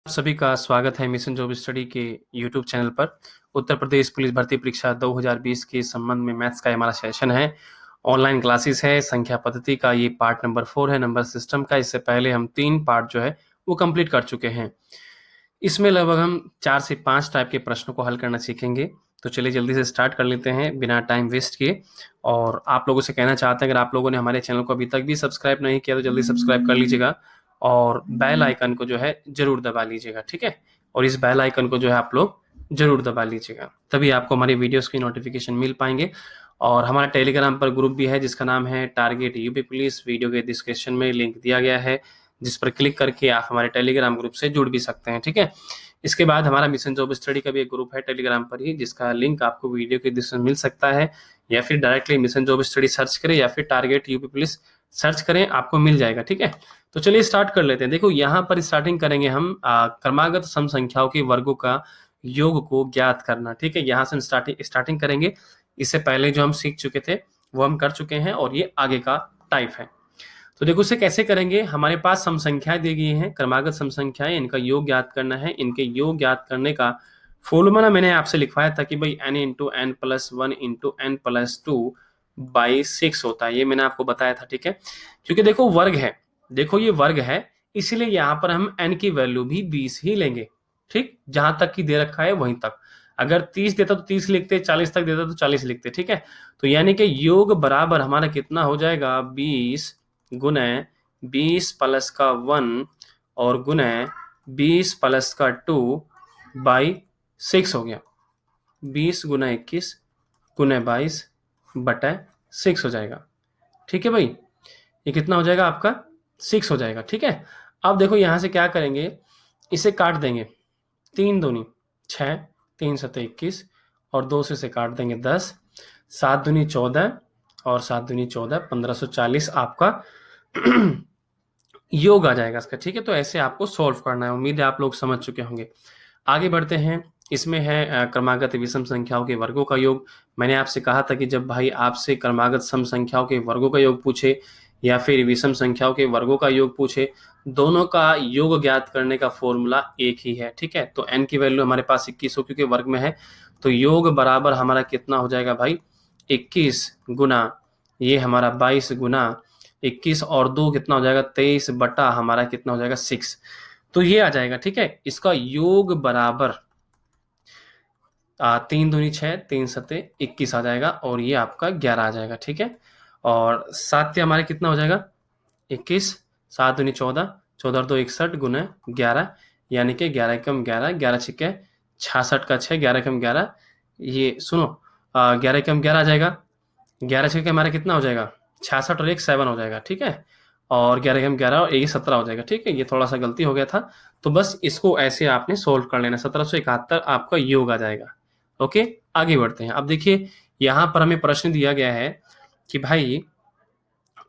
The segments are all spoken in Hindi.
सभी का स्वागत है मिशन जॉब स्टडी के यूट्यूब चैनल पर। उत्तर प्रदेश पुलिस भर्ती परीक्षा 2020 के संबंध में मैथ्स का हमारा सेशन है। ऑनलाइन क्लासेस है। संख्या पद्धति का ये पार्ट नंबर 4 है, नंबर सिस्टम का। इससे पहले हम 3 पार्ट जो है वो कंप्लीट कर चुके हैं। इसमें लगभग हम 4 से 5 टाइप के प्रश्नों को हल करना सीखेंगे। तो चलिए जल्दी से स्टार्ट कर लेते हैं बिना टाइम वेस्ट किए। और आप लोगों से कहना चाहते हैं, अगर आप लोगों ने हमारे चैनल को अभी तक भी सब्सक्राइब नहीं किया तो जल्दी सब्सक्राइब कर लीजिएगा और बेल आइकन को जो है जरूर दबा लीजिएगा, ठीक है। और इस बेल आइकन को जो है आप लोग जरूर दबा लीजिएगा, तभी आपको हमारी वीडियोस की नोटिफिकेशन मिल पाएंगे। और हमारा टेलीग्राम पर ग्रुप भी है जिसका नाम है टारगेट यूपी पुलिस। वीडियो के डिस्क्रिप्शन में लिंक दिया गया है, जिस पर क्लिक करके आप हमारे टेलीग्राम ग्रुप से जुड़ भी सकते हैं, ठीक है। इसके बाद हमारा मिशन जॉब स्टडी का भी एक ग्रुप है टेलीग्राम पर ही, जिसका लिंक आपको वीडियो के डिस्क्रिप्शन में मिल सकता है, या फिर directly mission job study search करें या फिर टारगेट यूपी पुलिस सर्च करें, आपको मिल जाएगा, ठीक है। तो चलिए स्टार्ट कर लेते हैं। देखो यहाँ पर स्टार्टिंग करेंगे हम क्रमागत सम संख्याओं के वर्गों का योग को ज्ञात करना, ठीक है। यहाँ से हम स्टार्टिंग करेंगे। इससे पहले जो हम सीख चुके थे वो हम कर चुके हैं और ये आगे का टाइप है। तो देखो इसे कैसे करेंगे। हमारे पास सम संख्याएं दी गई हैं, क्रमागत सम संख्याएं, इनका योग ज्ञात करना है। इनके योग ज्ञात करने का फॉर्मूला ना मैंने आपसे लिखवाया था कि भाई n into n plus 1 into n plus 2 by 6 होता है। ये मैंने आपको बताया था, ठीक है। क्योंकि देखो वर्ग है, देखो ये वर्ग है, इसीलिए यहाँ पर हम n की वैल्यू भी 20 ही लेंगे, ठीक। जहां तक की दे रखा है वहीं तक। अगर 30 देता तो 30 लिखते, 40 तक देता तो 40 लिखते, ठीक है। तो यानी कि योग बराबर हमारा कितना हो जाएगा, 20 गुने 20 प्लस का 1 और गुने 20 प्लस का 2 बाई 6 हो गया। 20 गुना 21 गुने 22 बटा 6 हो जाएगा, ठीक है भाई। ये कितना हो जाएगा आपका, 6 हो जाएगा, ठीक है। अब देखो यहां से क्या करेंगे, इसे काट देंगे। 3 दूनी 6, 3 सते 21 और 2 से काट देंगे 10, 7 दूनी 14 और 7 दूनी 14, 1540 आपका योग आ जाएगा इसका, ठीक है। तो ऐसे आपको सॉल्व करना है। उम्मीद है आप लोग समझ चुके होंगे। आगे बढ़ते हैं। इसमें है क्रमागत विषम संख्याओं के वर्गों का योग। मैंने आपसे कहा था कि जब भाई आपसे क्रमागत सम संख्याओं के वर्गों का योग पूछे या फिर विषम संख्याओं के वर्गों का योग पूछे, दोनों का योग ज्ञात करने का फॉर्मूला एक ही है, ठीक है। तो n की वैल्यू हमारे पास 21 हो, क्योंकि वर्ग में है, तो योग बराबर हमारा कितना हो जाएगा भाई, 21 गुना ये हमारा 22 गुना 21 और 2 कितना हो जाएगा, 23 बटा हमारा कितना हो जाएगा, 6। तो ये आ जाएगा, ठीक है। इसका योग बराबर 3 दूनी 6, 3 सते 21 आ जाएगा और ये आपका 11 आ जाएगा, ठीक है। और 7 हमारे कितना हो जाएगा, 21, 7 दूनी 14, 14 और 2 61 गुना 11, यानी कि 11 कम 11, 11 छिके 66 का 6, 11 कम 11, ये सुनो 11 कम 11 आ जाएगा, 11 छिके हमारा कितना हो जाएगा, 66 और 1 7 हो जाएगा, ठीक है। और 11 कम 11 और 1 17 हो जाएगा, ठीक है। ये थोड़ा सा गलती हो गया था, तो बस इसको ऐसे आपने सोल्व कर लेना। 1771 आपका योग आ जाएगा। ओके, आगे बढ़ते हैं। अब देखिए यहां पर हमें प्रश्न दिया गया है कि भाई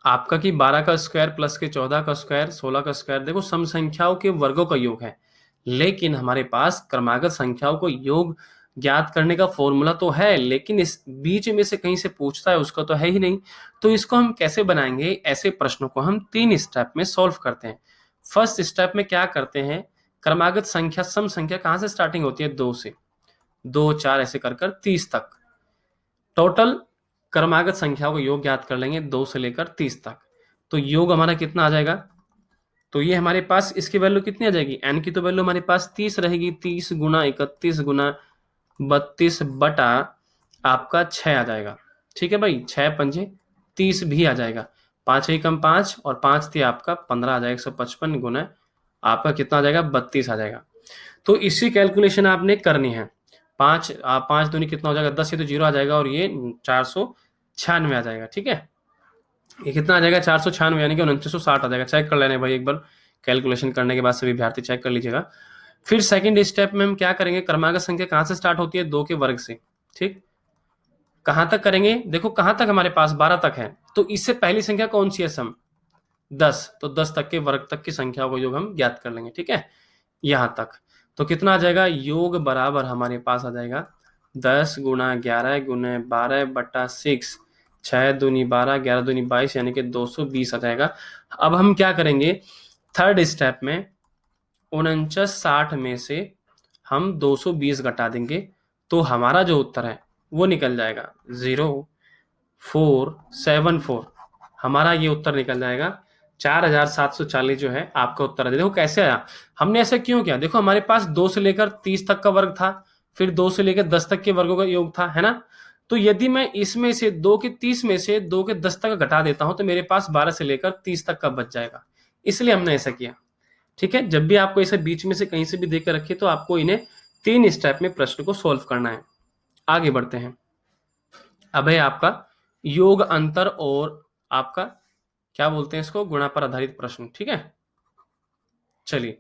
आपका कि 12 का स्क्वायर प्लस के 14 का स्क्वायर 16 का स्क्वायर, देखो सम संख्याओं के वर्गों का योग है, लेकिन हमारे पास क्रमागत संख्याओं को योग ज्ञात करने का फॉर्मूला तो है, लेकिन इस बीच में से कहीं से पूछता है उसका तो है ही नहीं। तो इसको हम कैसे बनाएंगे, ऐसे प्रश्नों को हम 3 स्टेप में सॉल्व करते हैं। फर्स्ट स्टेप में क्या करते हैं, क्रमागत संख्या सम संख्या कहां से स्टार्टिंग होती है, 2 से, 2 4 ऐसे कर 30 तक। टोटल क्रमागत संख्याओं को योग ज्ञात कर लेंगे 2 से लेकर 30 तक। तो योग हमारा कितना आ जाएगा, तो ये हमारे पास इसकी वैल्यू कितनी आ जाएगी, n की तो वैल्यू हमारे पास 30 रहेगी, 30 गुना 31 गुना 32 बटा आपका 6 आ जाएगा, ठीक है भाई। 6 पंजे 30 भी आ जाएगा, 5 ही कम 5 और 5 थी आपका 15 आ जाएगा, 155 गुना आपका कितना आ जाएगा, 32 आ जाएगा। तो इसी कैलकुलेशन आपने करनी है। 5 दूनी कितना हो जाएगा, 10, ये तो 0 आ जाएगा और ये 496 आ जाएगा, ठीक है। ये कितना आ जाएगा, 496 यानी कि 2960 आ जाएगा। चेक कर लेने भाई एक बार, कैलकुलेशन करने के बाद सभी विद्यार्थी चेक कर लीजिएगा। फिर सेकंड स्टेप में हम क्या करेंगे, क्रमागत संख्या कहां से स्टार्ट होती है, 2 के वर्ग से, ठीक। कहां तक करेंगे, देखो कहां तक हमारे पास 12 तक है, तो इससे पहली संख्या कौन सी है, सम 10, तो 10 तक के वर्ग तक की संख्या को योग हम ज्ञात कर लेंगे, ठीक है, यहां तक। तो कितना आ जाएगा, योग बराबर हमारे पास आ जाएगा 10 गुना 11 गुने 12 बटा 6, 6 दूनी 12, 11 दूनी 22, यानी कि 220 आ जाएगा। अब हम क्या करेंगे, थर्ड स्टेप में 4960 में से हम 220 घटा देंगे तो हमारा जो उत्तर है वो निकल जाएगा 0474। हमारा ये उत्तर निकल जाएगा 4740 जो है आपका उत्तर है। देखो कैसे आया, हमने ऐसा क्यों किया, देखो हमारे पास 2 से लेकर 30 तक का वर्ग था, फिर 2 से लेकर 10 तक के वर्गों का योग था, है ना। तो यदि मैं इसमें से 2 के 30 में से 2 के 10 तक घटा देता हूं तो मेरे पास 12 से लेकर 30 तक का बच जाएगा, इसलिए हमने ऐसा किया। ठीक है, जब भी आपको ऐसे बीच में से कहीं से भी देकर रखे तो आपको इन्हें 3 स्टेप में प्रश्न को सोल्व करना है। आगे बढ़ते हैं। अब है आपका योग अंतर और आपका क्या बोलते हैं इसको, गुणा पर आधारित प्रश्न। ठीक है, चलिए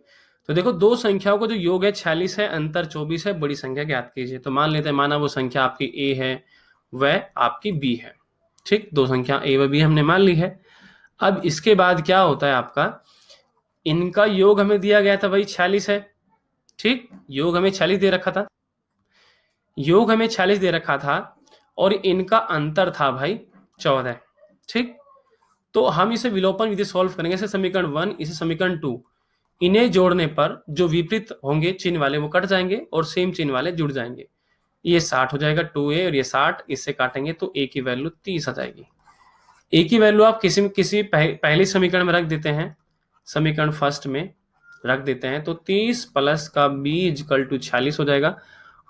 तो देखो दो संख्याओं का जो योग है 46 है, अंतर 24 है, बड़ी संख्या ज्ञात कीजिए। तो मान लेते हैं, माना वो संख्या आपकी ए है वह आपकी बी है। ठीक, दो संख्या ए व बी हमने मान ली है। अब इसके बाद क्या होता है आपका, इनका योग हमें दिया गया था भाई 46 है। ठीक, योग हमें 46 दे रखा था, योग हमें 46 दे रखा था और इनका अंतर था भाई 14। ठीक, तो हम इसे विलोपन विधि सॉल्व करेंगे। इसे समीकरण 1, इसे समीकरण 2, इन्हें जोड़ने पर जो विपरीत होंगे चिन्ह वाले वो कट जाएंगे और सेम चिन्ह वाले जुड़ जाएंगे। ये 60 हो जाएगा 2a और ये 60, इससे काटेंगे तो a की वैल्यू 30 आ जाएगी। a की वैल्यू आप किसी पहली समीकरण में रख देते हैं, समीकरण फर्स्ट में रख देते हैं, तो 30 प्लस का b इक्वल टू 46 हो जाएगा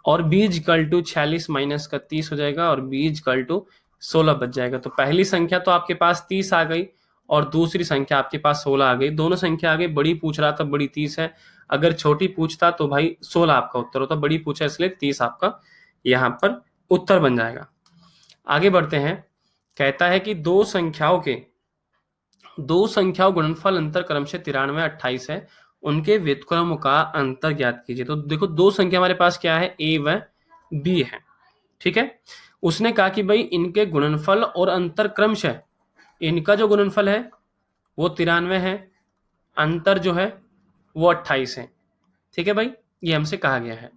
और b इक्वल टू 46 माइनस का 30 हो जाएगा और b इक्वल टू 16 बच जाएगा। तो पहली संख्या तो आपके पास 30 आ गई और दूसरी संख्या आपके पास 16 आ गई। दोनों संख्या आ गई, बड़ी पूछ रहा था बड़ी 30 है, अगर छोटी पूछता तो भाई 16 आपका उत्तर होता, बड़ी पूछा इसलिए 30 आपका यहां पर उत्तर बन जाएगा। आगे बढ़ते हैं। कहता है कि दो संख्याओं गुणनफल अंतर क्रमशः 93 28 है, उनके व्युत्क्रमों का अंतर ज्ञात कीजिए। तो देखो दो संख्या हमारे पास क्या है, ए व बी है। ठीक है, उसने कहा कि भाई इनके गुणनफल और अंतर क्रमशः, इनका जो गुणनफल है वो 93 है, अंतर जो है वो 28 है। ठीक है भाई, ये हमसे कहा गया है।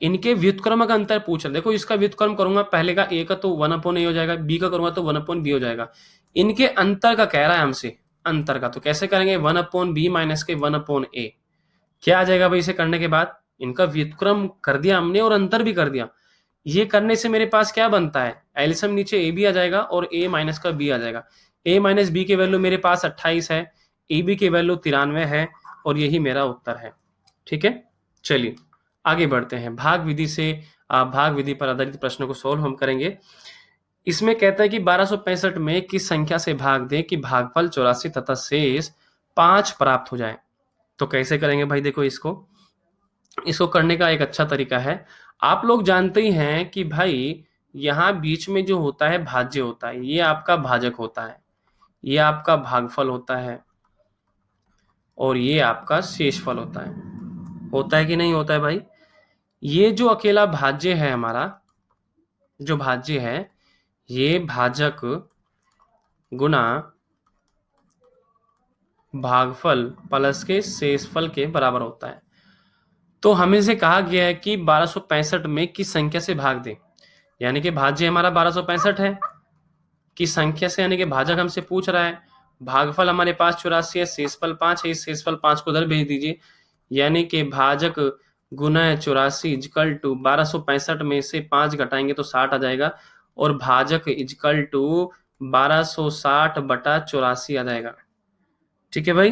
इनके व्युत्क्रम का अंतर पूछ रहा, देखो इसका व्युत्क्रम करूंगा, पहले का ए का तो 1/a हो जाएगा, बी का करूंगा तो 1/b हो जाएगा। इनके अंतर का कह रहा है हमसे, अंतर का तो कैसे करेंगे, 1/b माइनस के 1/a। क्या आ जाएगा भाई, इसे करने के बाद इनका व्युत्क्रम कर दिया हमने और अंतर भी कर दिया। ये करने से मेरे पास क्या बनता है, एलसीएम नीचे ए बी आ जाएगा और ए माइनस का बी आ जाएगा। ए माइनस बी की वैल्यू मेरे पास 28 है, ए बी की वैल्यू 93 है और यही मेरा उत्तर है। ठीक है, चलिए आगे बढ़ते हैं। भाग विधि पर आधारित प्रश्नों को सोल्व हम करेंगे। इसमें कहता है कि 1265 में किस संख्या से भाग दें कि भागफल 84 तथा शेष 5 प्राप्त हो जाए। तो कैसे करेंगे भाई, देखो इसको करने का एक अच्छा तरीका है, आप लोग जानते ही हैं कि भाई यहां बीच में जो होता है भाज्य होता है, ये आपका भाजक होता है, ये आपका भागफल होता है और ये आपका शेषफल होता है कि नहीं होता है भाई। ये जो अकेला भाज्य है हमारा, जो भाज्य है ये भाजक गुना भागफल प्लस के शेषफल के बराबर होता है। तो हमें से कहा गया है कि 1265 में किस संख्या से भाग दें, यानी कि भाज्य हमारा 1265 है, किस संख्या से, यानी कि भाजक हमसे पूछ रहा है। भागफल हमारे पास 84 है, शेषफल 5 है, इस शेषफल 5 को उधर भेज दीजिए, यानी कि भाजक गुना 84 इजकल टू 1265 में से 5 घटाएंगे तो 60 आ जाएगा और भाजक इजकल टू 1260 बटा 84 आ जाएगा। ठीक है भाई,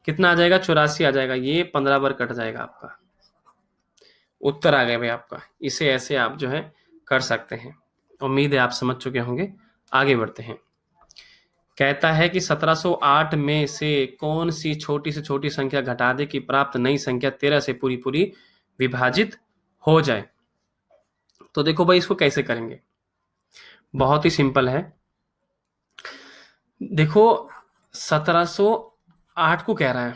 कितना आ जाएगा, 84 आ जाएगा, ये 15 बार कट जाएगा, आपका उत्तर आ गया भाई आपका। इसे ऐसे आप जो है कर सकते हैं। उम्मीद है आप समझ चुके होंगे। आगे बढ़ते हैं। कहता है कि 1708 में से कौन सी छोटी से छोटी संख्या घटा दे कि प्राप्त नई संख्या 13 से पूरी पूरी विभाजित हो जाए। तो देखो भाई इसको कैसे करेंगे, बहुत ही सिंपल है। देखो 1708 को कह रहा है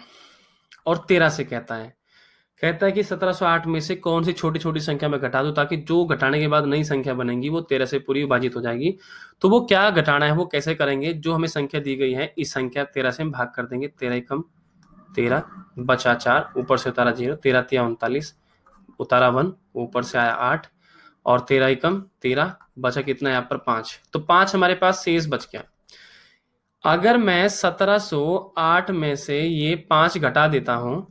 और 13 से कहता है कि 1708 में से कौन सी छोटी छोटी संख्या में घटा दो ताकि जो घटाने के बाद नई संख्या बनेगी वो 13 से पूरी विभाजित हो जाएगी। तो वो क्या घटाना है, वो कैसे करेंगे, जो हमें संख्या दी गई है इस संख्या 13 से हम भाग कर देंगे। 13 एकम 13 बचा 4, ऊपर से उतारा 0, 13 तिया 39, उतारा 1, ऊपर से आया 8 और 13 एकम 13 बचा कितना यहाँ पर 5, तो 5 हमारे पास शेष बच गया। अगर मैं 1708 में से ये 5 घटा देता हूं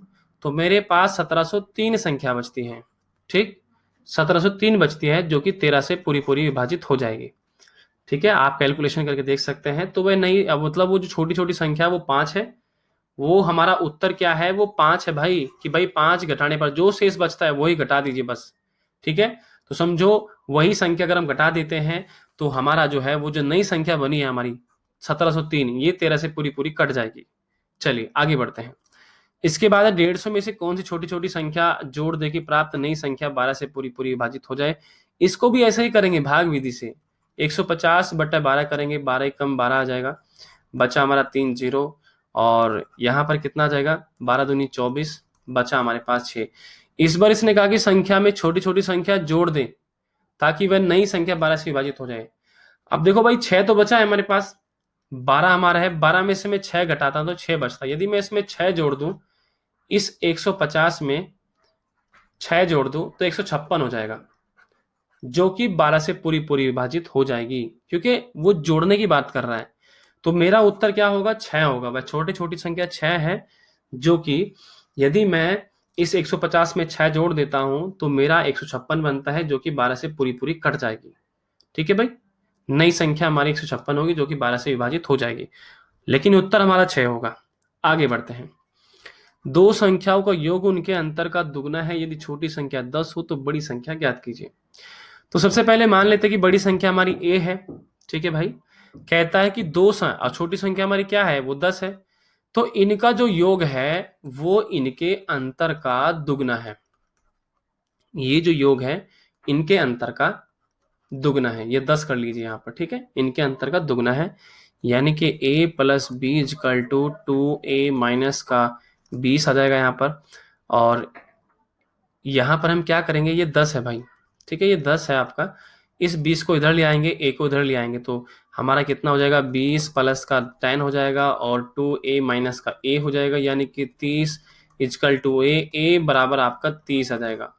तो मेरे पास 1703 संख्या बचती है। ठीक, 1703 बचती है जो कि 13 से पूरी पूरी विभाजित हो जाएगी। ठीक है, आप कैलकुलेशन करके देख सकते हैं। तो वह नहीं, अब मतलब वो जो छोटी छोटी संख्या वो 5 है, वो हमारा उत्तर क्या है, वो 5 है भाई। कि भाई 5 घटाने पर जो शेष बचता है वही घटा दीजिए बस। ठीक है, तो समझो वही संख्या अगर हम घटा देते हैं तो हमारा जो है वो जो नई संख्या बनी है हमारी 1703, ये 13 से पूरी पूरी कट जाएगी। चलिए आगे बढ़ते हैं। इसके बाद 150 में से कौन सी छोटी छोटी संख्या जोड़ दे कि प्राप्त नई संख्या 12 से पूरी पूरी विभाजित हो जाए। इसको भी ऐसे ही करेंगे भाग विधि से। 150/12 करेंगे, 12 कम 12 आ जाएगा, बचा हमारा 3 0। और यहाँ पर कितना आ जाएगा, 12 दूनी 24, बचा हमारे पास 6। इस बार इसने कहा कि संख्या में छोटी छोटी संख्या जोड़ दें ताकि वह नई संख्या 12 से विभाजित हो जाए। अब देखो भाई 6 तो बचा है हमारे पास, 12 हमारा है, 12 में से मैं 6 घटाता हूं तो 6 बचता। यदि मैं इसमें 6 जोड़ दूं, इस 150 में 6 जोड़ दूं तो 156 हो जाएगा, जो कि 12 से पूरी पूरी विभाजित हो जाएगी, क्योंकि वो जोड़ने की बात कर रहा है। तो मेरा उत्तर क्या होगा, 6 होगा। वह छोटी छोटी संख्या 6 है, जो कि यदि मैं इस 150 में 6 जोड़ देता हूं तो मेरा 156 बनता है, जो कि 12 से पूरी पूरी कट जाएगी। ठीक है भाई, नई संख्या हमारी 156 होगी जो कि 12 से विभाजित हो जाएगी, लेकिन उत्तर हमारा 6 होगा। आगे बढ़ते हैं। दो संख्याओं का योग उनके अंतर का दुगना है यदि छोटी संख्या 10 हो तो बड़ी संख्या ज्ञात कीजिए। तो सबसे पहले मान लेते हैं कि बड़ी संख्या हमारी a है। ठीक है भाई, कहता है कि और छोटी संख्या हमारी क्या है, वो 10 है। तो इनका जो योग है वो इनके अंतर का दुगना है। ये जो योग है इनके अंतर का दुगना है, ये 10 कर लीजिए यहाँ पर। ठीक है, इनके अंतर का दुगना है, यानी कि a plus b equal to 2a minus का 20 आ जाएगा यहाँ पर। और यहाँ पर हम क्या करेंगे, ये 10 है भाई। ठीक है, ये 10 है आपका, इस 20 को इधर ले आएंगे, a को इधर ले आएंगे, तो हमारा कितना हो जाएगा, 20 प्लस का 10 हो जाएगा और 2a माइनस का a हो जाएगा, यानी कि 30 इजकल टू a बराबर आपका 30 आ जाएगा।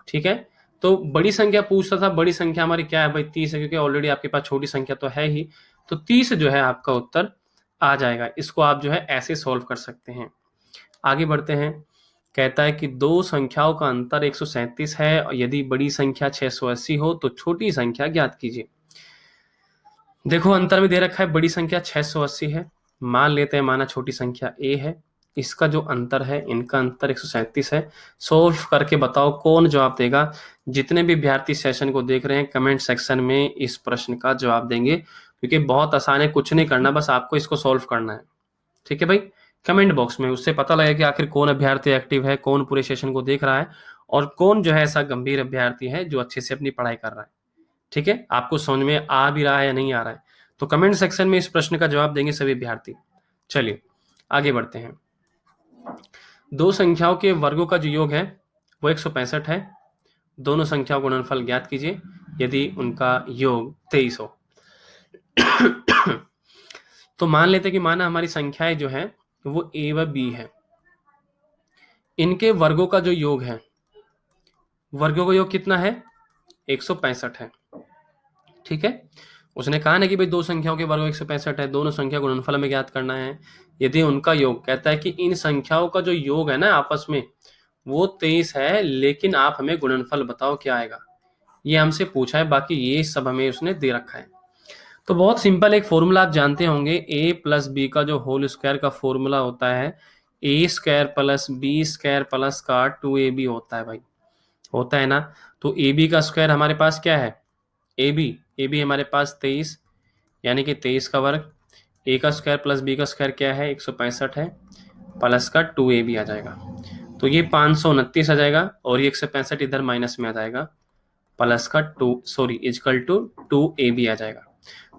ठीक है, तो बड़ी संख्या पूछता था, बड़ी संख्या हमारी क्या है भाई, 30 है, क्योंकि ऑलरेडी आपके पास छोटी संख्या तो है ही। तो 30 जो है आपका उत्तर आ जाएगा। इसको आप जो है ऐसे सॉल्व कर सकते हैं। आगे बढ़ते हैं। कहता है कि दो संख्याओं का अंतर 137 है और यदि बड़ी संख्या 680 हो तो छोटी संख्या ज्ञात कीजिए। देखो अंतर में दे रखा है, बड़ी संख्या 680 है, मान लेते हैं माना छोटी संख्या a है। इसका जो अंतर है, इनका अंतर 137 है। सोल्व करके बताओ कौन जवाब देगा। जितने भी विद्यार्थी सेशन को देख रहे हैं कमेंट सेक्शन में इस प्रश्न का जवाब देंगे, क्योंकि बहुत आसान है, कुछ नहीं करना, बस आपको इसको सॉल्व करना है। ठीक है भाई, कमेंट बॉक्स में, उससे पता लगेगा कि आखिर कौन अभ्यर्थी एक्टिव है, कौन पूरे सेशन को देख रहा है और कौन जो है ऐसा गंभीर अभ्यर्थी है जो अच्छे से अपनी पढ़ाई कर रहा है। ठीक है, आपको समझ में आ भी रहा है या नहीं आ रहा है, तो कमेंट सेक्शन में इस प्रश्न का जवाब देंगे सभी विद्यार्थी। चलिए आगे बढ़ते हैं। दो संख्याओं के वर्गों का जो योग है वो 165 है। दोनों संख्याओं का गुणनफल ज्ञात कीजिए यदि उनका योग 23 हो। तो मान लेते हैं कि माना हमारी संख्याएं जो है वो a व b है, इनके वर्गों का जो योग है, वर्गों का योग कितना है, 165 है। ठीक है, उसने कहा ना कि भाई दो संख्याओं के वर्ग 165 है, दोनों संख्या को गुणनफल में ज्ञात करना है यदि उनका योग। कहता है कि इन संख्याओं का जो योग है ना आपस में वो 23 है, लेकिन आप हमें गुणनफल बताओ क्या आएगा, ये हमसे पूछा है। बाकी ये सब हमें उसने दे रखा है। तो बहुत सिंपल एक फॉर्मूला आप जानते होंगे, a प्लस बी का जो होल स्क्वायर का फॉर्मूला होता है a square plus b square plus का 2ab होता है भाई, होता है ना। तो ab का स्क्वायर हमारे पास क्या है, ab हमारे पास 23, यानी कि 23 का वर्ग, a का स्क्वायर प्लस b का स्क्वायर क्या है, 165 है, प्लस का 2ab आ जाएगा। तो ये 529 आ जाएगा और ये 165 इधर माइनस में आ जाएगा, प्लस का इजकल टू 2ab आ जाएगा।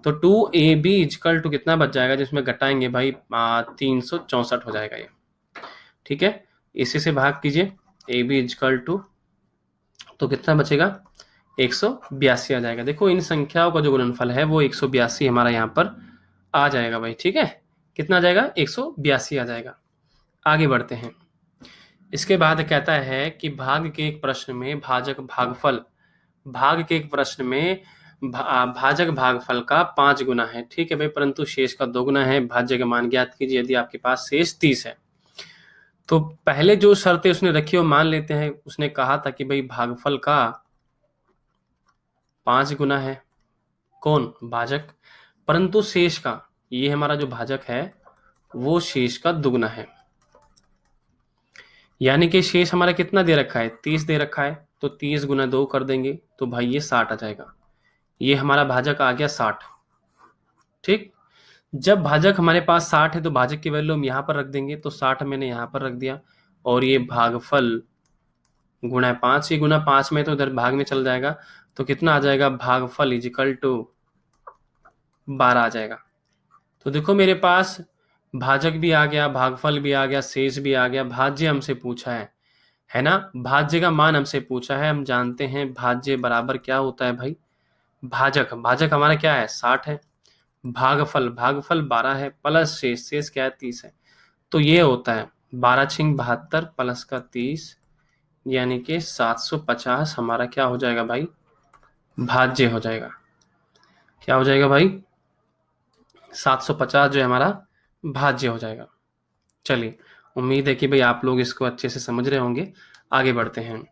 तो 2ab इजकल टू कितना बच जाएगा, जिसमें घटाएंगे भाई 364 हो जाएगा ये। ठीक है, इसी से भाग कीजिए, ab इजकल टू तो कितना बचेगा, 182 आ जाएगा। देखो इन संख्याओं का जो गुणनफल है वो 182 हमारा यहाँ पर आ जाएगा भाई। ठीक है, कितना आ जाएगा, 182 आ जाएगा। आगे बढ़ते हैं। इसके बाद कहता है कि भाग के एक प्रश्न में भाजक भागफल, भाग के एक प्रश्न में भाजक भागफल का 5 गुना है। ठीक है भाई, परंतु शेष का 2 गुना है। भाज्य का मान ज्ञात कीजिए यदि आपके पास शेष 30 है। तो पहले जो शर्तें उसने रखी वो मान लेते हैं। उसने कहा था कि भाई भागफल का 5 गुना है, कौन? भाजक। परंतु शेष का, ये हमारा जो भाजक है वो शेष का दुगना है। यानी कि शेष हमारा कितना दे रखा है? 30 दे रखा है, तो 30 गुना 2 कर देंगे तो भाई ये 60 आ जाएगा। ये हमारा भाजक आ गया 60। ठीक। जब भाजक हमारे पास 60 है तो भाजक की वैल्यू हम यहाँ पर रख देंगे, तो 60 मैंने यहाँ पर रख दिया। और ये भागफल गुणा 5, ये गुना 5 में तो इधर भाग में चल जाएगा, तो कितना आ जाएगा? भागफल इजिकल टू 12 आ जाएगा। तो देखो मेरे पास भाजक भी आ गया, भागफल भी आ गया, शेष भी आ गया, भाज्य हमसे पूछा है ना? भाज्य का मान हमसे पूछा है। हम जानते हैं भाज्य बराबर क्या होता है भाई? भाजक, भाजक हमारा क्या है? 60 है। भागफल, भागफल 12 है, प्लस शेष, शेष क्या है? 30 है। तो ये होता है 12 छिंग 72 प्लस का 30, यानी कि 750 हमारा क्या हो जाएगा भाई? भाज्य हो जाएगा। क्या हो जाएगा भाई? 750 जो है हमारा भाज्य हो जाएगा। चलिए, उम्मीद है कि भाई आप लोग इसको अच्छे से समझ रहे होंगे। आगे बढ़ते हैं।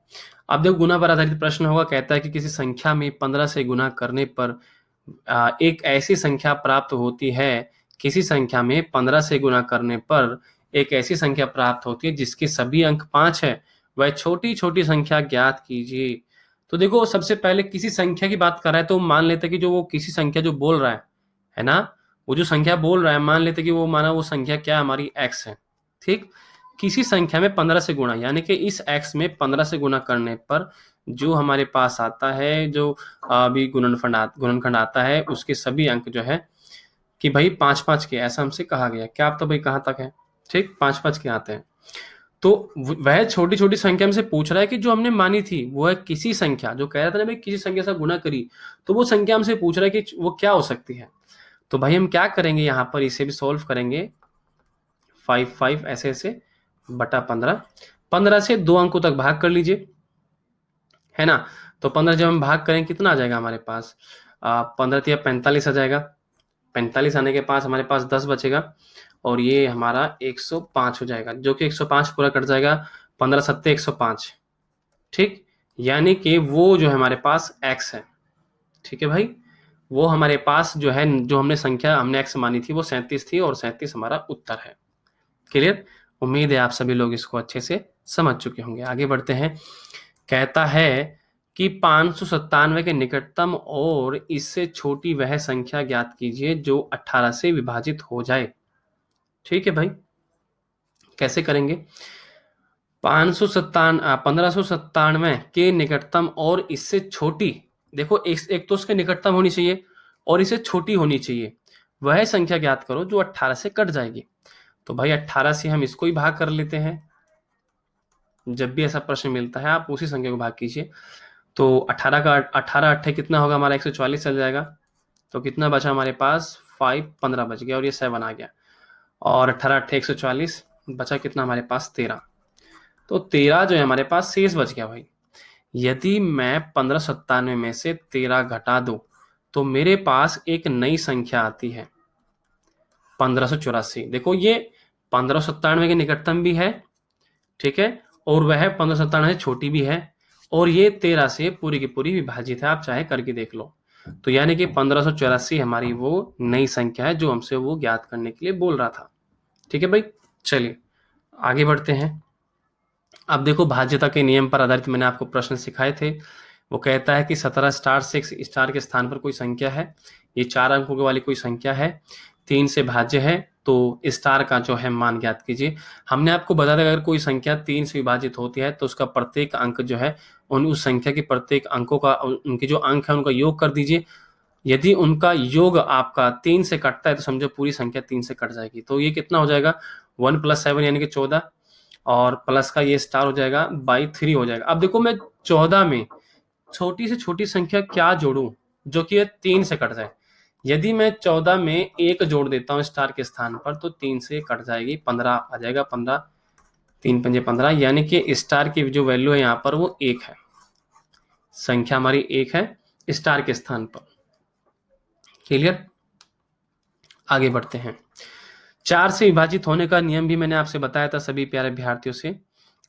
अब देखो गुना पर आधारित प्रश्न होगा। कहता है कि किसी संख्या में 15 से गुना करने पर एक ऐसी संख्या प्राप्त होती है। किसी संख्या में 15 से गुना करने पर एक ऐसी संख्या प्राप्त होती है जिसके सभी अंक 5 है। वह छोटी छोटी संख्या ज्ञात कीजिए। तो देखो सबसे पहले किसी संख्या की बात कर रहा है, तो मान लेते हैं कि जो वो किसी संख्या जो बोल रहा है ना, वो जो संख्या बोल रहा है, मान लेते हैं कि वो माना वो संख्या क्या हमारी x है। ठीक। किसी संख्या में 15 से गुणा, यानी कि इस x में 15 से गुणा करने पर जो हमारे पास आता है, जो अभी गुणनखंड आता है, उसके सभी अंक जो है कि भाई 5-5 के, ऐसा हमसे कहा गया। क्या आप तो भाई कहाँ तक है? ठीक, 5-5 के आते हैं। तो वह छोटी छोटी संख्या में से पूछ रहा है कि जो हमने मानी थी वो है किसी संख्या, जो कह रहा था ना भाई किसी संख्या से गुणा करी, तो वो संख्या हमसे पूछ रहा है कि वो क्या हो सकती है। तो भाई हम क्या करेंगे, यहाँ पर इसे भी सॉल्व करेंगे। 5 ऐसे ऐसे बटा 15, 15 से 2 अंकों तक भाग कर लीजिए, है ना? तो 15 जब हम भाग करें कितना आ जाएगा हमारे पास? 15 या 45 आ जाएगा। 45 आने के पास हमारे पास 10 बचेगा, और ये हमारा 105 हो जाएगा, जो कि 105 पूरा कट जाएगा। 15 सत्ते 105। ठीक। यानी कि वो जो है हमारे पास x है। ठीक है भाई, वो हमारे पास जो है, जो हमने संख्या हमने x मानी थी वो 37 थी, और 37 हमारा उत्तर है। क्लियर? उम्मीद है आप सभी लोग इसको अच्छे से समझ चुके होंगे। आगे बढ़ते हैं। कहता है कि 597 के निकटतम और इससे छोटी वह संख्या ज्ञात कीजिए जो 18 से विभाजित हो जाए। ठीक है भाई, कैसे करेंगे? 1597 के निकटतम और इससे छोटी, देखो एक तो उसके निकटतम होनी चाहिए और इससे छोटी होनी चाहिए, वह संख्या ज्ञात करो जो 18 से कट जाएगी। तो भाई 18 से हम इसको ही भाग कर लेते हैं। जब भी ऐसा प्रश्न मिलता है आप उसी संख्या को भाग कीजिए। तो 18 का 18 अट्ठे कितना होगा हमारा? 144 चल जाएगा। तो कितना बचा हमारे पास? 5, 15 बच गया, और ये 7 आ गया। और 18 अट्ठे 144, बचा कितना हमारे पास? 13। तो 13 जो है हमारे पास शेष बच गया भाई। यदि मैं 1597 में से 13 घटा दूं तो मेरे पास एक नई संख्या आती है 1584। देखो ये 1597 के निकटतम भी है, ठीक है, और वह 1597 से छोटी भी है, और ये 13 से पूरी की पूरी विभाजित है। आप चाहे करके देख लो। तो यानी कि 1584 हमारी वो नई संख्या है जो हमसे वो ज्ञात करने के लिए बोल रहा था। ठीक है भाई, चलिए आगे बढ़ते हैं। अब देखो भाज्यता के नियम पर आधारित मैंने आपको प्रश्न सिखाए थे। वो कहता है कि 17 स्टार 6 स्टार के स्थान पर कोई संख्या है, ये 4 अंकों वाली कोई संख्या है, 3 से भाज्य है, तो स्टार का जो है मान ज्ञात कीजिए। हमने आपको बताया था अगर कोई संख्या 3 से विभाजित होती है तो उसका प्रत्येक अंक जो है उस संख्या के प्रत्येक अंकों का, उनके जो अंक है उनका योग कर दीजिए। यदि उनका योग आपका 3 से कटता है तो समझो पूरी संख्या 3 से कट जाएगी। तो ये कितना हो जाएगा? 1 + 7 यानी कि 14, और प्लस का ये स्टार हो जाएगा बाई 3 हो जाएगा। अब देखो मैं 14 में छोटी से छोटी संख्या क्या जोड़ूं जो कि ये 3 से कट जाए। यदि मैं 14 में 1 जोड़ देता हूं स्टार के स्थान पर तो 3 से कट जाएगी, 15 आ जाएगा। 15, 3 पंजे 15, यानी कि स्टार की जो वैल्यू है यहाँ पर वो 1 है। संख्या हमारी 1 है स्टार के स्थान पर। क्लियर? आगे बढ़ते हैं। 4 से विभाजित होने का नियम भी मैंने आपसे बताया था सभी प्यारे अभ्यर्थियों से।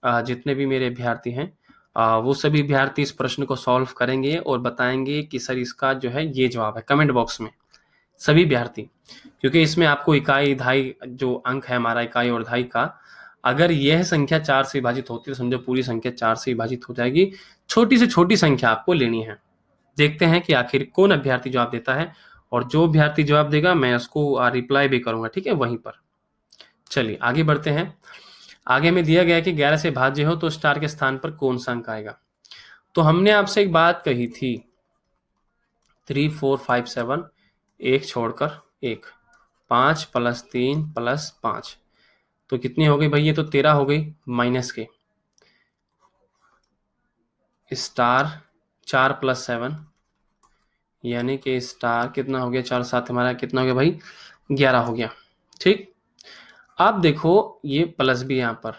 जितने भी मेरे अभ्यर्थी हैं वो सभी अभ्यर्थी इस प्रश्न को सॉल्व करेंगे और बताएंगे कि सर इसका जो है ये जवाब है, कमेंट बॉक्स में सभी अभ्यर्थी। क्योंकि इसमें आपको इकाई दहाई जो अंक है हमारा इकाई और दहाई का, अगर यह संख्या 4 से विभाजित होती है तो समझो पूरी संख्या 4 से विभाजित हो जाएगी। छोटी से छोटी संख्या आपको लेनी है। देखते हैं कि आखिर कौन अभ्यर्थी जवाब देता है, और जो अभ्यर्थी जवाब देगा मैं उसको रिप्लाई भी करूंगा, ठीक है, वहीं पर। चलिए आगे बढ़ते हैं। आगे में दिया गया है कि 11 से भाज्य हो तो स्टार के स्थान पर कौन सा अंक आएगा। तो हमने आपसे एक बात कही थी, 3 4 5 7, एक छोड़कर एक, 5 + 3 + 5, तो कितनी हो गई भाई, ये तो 13 हो गई माइनस के स्टार 4 + 7, यानी कि स्टार कितना हो गया, 4 7 हमारा कितना हो गया भाई, 11 हो गया। ठीक, अब देखो ये प्लस भी यहाँ पर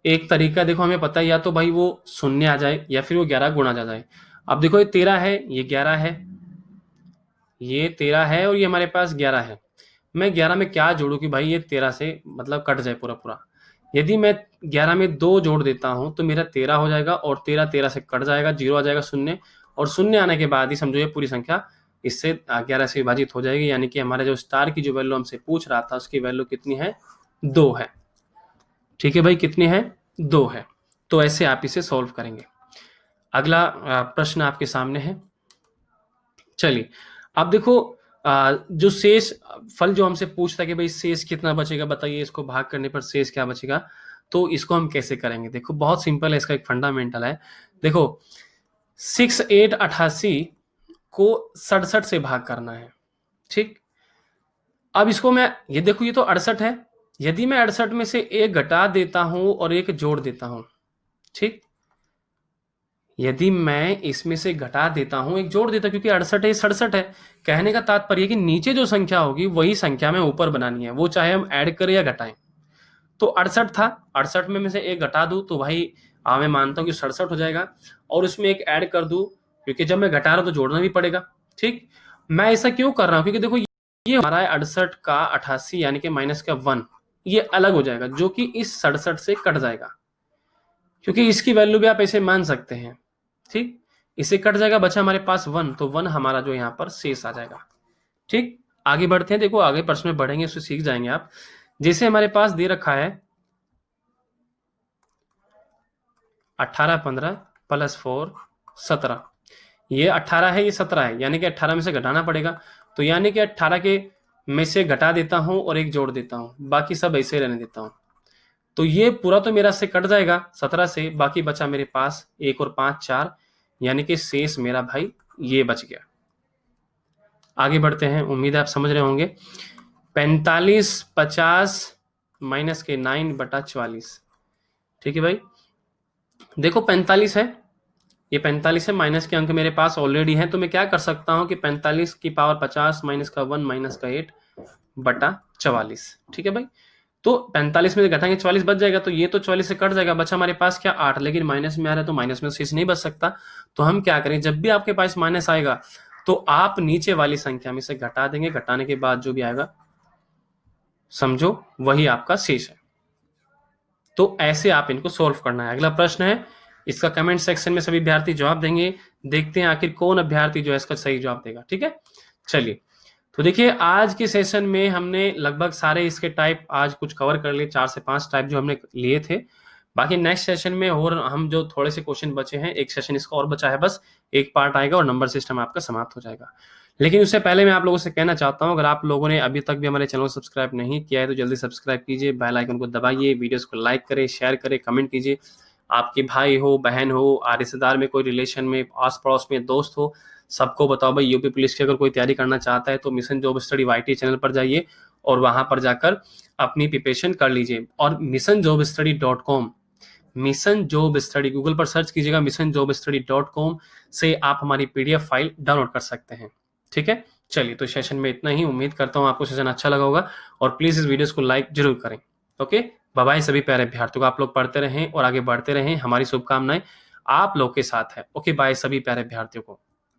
एक तरीका, देखो हमें पता है या तो भाई वो शून्य आ जाए या फिर वो 11 गुणा जा जाए। अब देखो ये 13 है, ये 11 है, ये 13 है और ये हमारे पास 11 है। मैं 11 में क्या जोड़ू कि भाई ये 13 से मतलब कट जाए पूरा पूरा। यदि मैं 11 में 2 जोड़ देता हूं तो मेरा 13 हो जाएगा, और 13 13 से कट जाएगा, 0 आ जाएगा शून्य, और शून्य आने के बाद ही समझो ये पूरी संख्या इससे 11 से विभाजित हो जाएगी। यानी कि हमारे जो स्टार की जो वैल्यू हमसे पूछ रहा था उसकी वैल्यू कितनी है, 2 है। ठीक है भाई, कितनी है, 2 है। तो ऐसे आप इसे सॉल्व करेंगे। अगला प्रश्न आपके सामने है। चलिए अब देखो जो शेष फल जो हमसे पूछता है कि भाई शेष कितना बचेगा बताइए, इसको भाग करने पर शेष क्या बचेगा, तो इसको हम कैसे करेंगे। देखो बहुत सिंपल है, इसका एक फंडामेंटल है। देखो 6 8 88 को 67 से भाग करना है। ठीक, अब इसको मैं ये देखो ये तो 68 है, यदि मैं 68 में से एक घटा देता हूं और एक जोड़ देता हूं, ठीक, यदि मैं इसमें से घटा देता हूं एक जोड़ देता हूं, क्योंकि 68 है 67 है, कहने का तात्पर्य कि नीचे जो संख्या होगी वही संख्या में ऊपर बनानी है, वो चाहे हम ऐड करें या घटाएं। तो 68 था, 68 में से एक घटा दूं तो भाई मैं मानता हूं कि 67 हो जाएगा, और उसमें एक ऐड कर दूं क्योंकि जब मैं घटा रहा हूं तो जोड़ना भी पड़ेगा। ठीक, मैं ऐसा क्यों कर रहा हूं, क्योंकि देखो ये हमारा है 68 का 88 यानी कि माइनस का 1, ये अलग हो जाएगा जो कि इस 67 से कट जाएगा, क्योंकि इसकी वैल्यू भी आप ऐसे मान सकते हैं। ठीक, इसे कट जाएगा, बचा हमारे पास 1, तो 1 हमारा जो यहाँ पर शेष आ जाएगा। ठीक, आगे बढ़ते हैं। देखो आगे प्रश्न में बढ़ेंगे उससे सीख जाएंगे आप। जैसे हमारे पास दे रखा है 18 15 + 4 17, ये 18 है ये 17 है, यानी कि 18 में से घटाना पड़ेगा, तो यानी कि 18 के में से घटा देता हूं और एक जोड़ देता हूं, बाकी सब ऐसे रहने देता हूं। तो ये पूरा तो मेरा से कट जाएगा 17 से, बाकी बचा मेरे पास 1 और 5 4, यानी कि शेष मेरा भाई ये बच गया। आगे बढ़ते हैं, उम्मीद है आप समझ रहे होंगे। 45 50 माइनस के 9/44। ठीक है भाई, देखो 45 है, ये 45 है, माइनस के अंक मेरे पास ऑलरेडी है, तो मैं क्या कर सकता हूं कि 45 की पावर 50 माइनस का 1 माइनस का 8/44। ठीक है भाई, तो 45 में से घटाएंगे 44 बच जाएगा, तो ये तो 44 से कट जाएगा, बचा हमारे पास क्या 8, लेकिन माइनस में आ रहा है तो माइनस में शेष नहीं बच सकता। तो हम क्या करें, जब भी आपके पास माइनस आएगा तो आप नीचे वाली संख्या में से घटा देंगे, घटाने के बाद जो भी आएगा समझो वही आपका शेष है। तो ऐसे आप इनको सोल्व करना है। अगला प्रश्न है, इसका कमेंट सेक्शन में सभी अभ्यर्थी जवाब देंगे, देखते हैं आखिर कौन अभ्यर्थी जो है इसका सही जवाब देगा। ठीक है, चलिए तो देखिए आज के सेशन में हमने लगभग सारे इसके टाइप आज कुछ कवर कर लिए, 4 से 5 टाइप जो हमने लिए थे। बाकी नेक्स्ट सेशन में और हम जो थोड़े से क्वेश्चन बचे हैं, एक सेशन इसका और बचा है, बस एक पार्ट आएगा और नंबर सिस्टम आपका समाप्त हो जाएगा। लेकिन उससे पहले मैं आप लोगों से कहना चाहता हूं, अगर आप लोगों ने अभी तक भी हमारे चैनल को सब्सक्राइब नहीं किया है तो जल्दी सब्सक्राइब कीजिए, बेल आइकन को दबाइए, वीडियोस को लाइक करें, शेयर करें, कमेंट कीजिए। आपके भाई हो, बहन हो, रिश्तेदार में कोई रिलेशन में, आस पड़ोस में दोस्त हो, सबको बताओ भाई यूपी पुलिस की अगर कोई तैयारी करना चाहता है तो mission job study YT channel पर जाइए और वहां पर जाकर अपनी प्रिपरेशन कर लीजिए। और missionjobstudy.com, mission job study Google पर सर्च कीजिएगा, missionjobstudy.com से आप हमारी PDF फाइल डाउनलोड कर सकते हैं। ठीक है, चलिए तो सेशन में इतना ही। उम्मीद करता हूँ आपको सेशन अच्छा लगा होगा, और प्लीज इस वीडियोस को लाइक जरूर करें। ओके, बाय बाय सभी प्यारे अभ्यर्थियों को। आप लोग पढ़ते रहें और आगे बढ़ते रहें, हमारी शुभकामनाएं आप लोग के साथ है। ओके बाय सभी प्यारे अभ्यर्थियों को।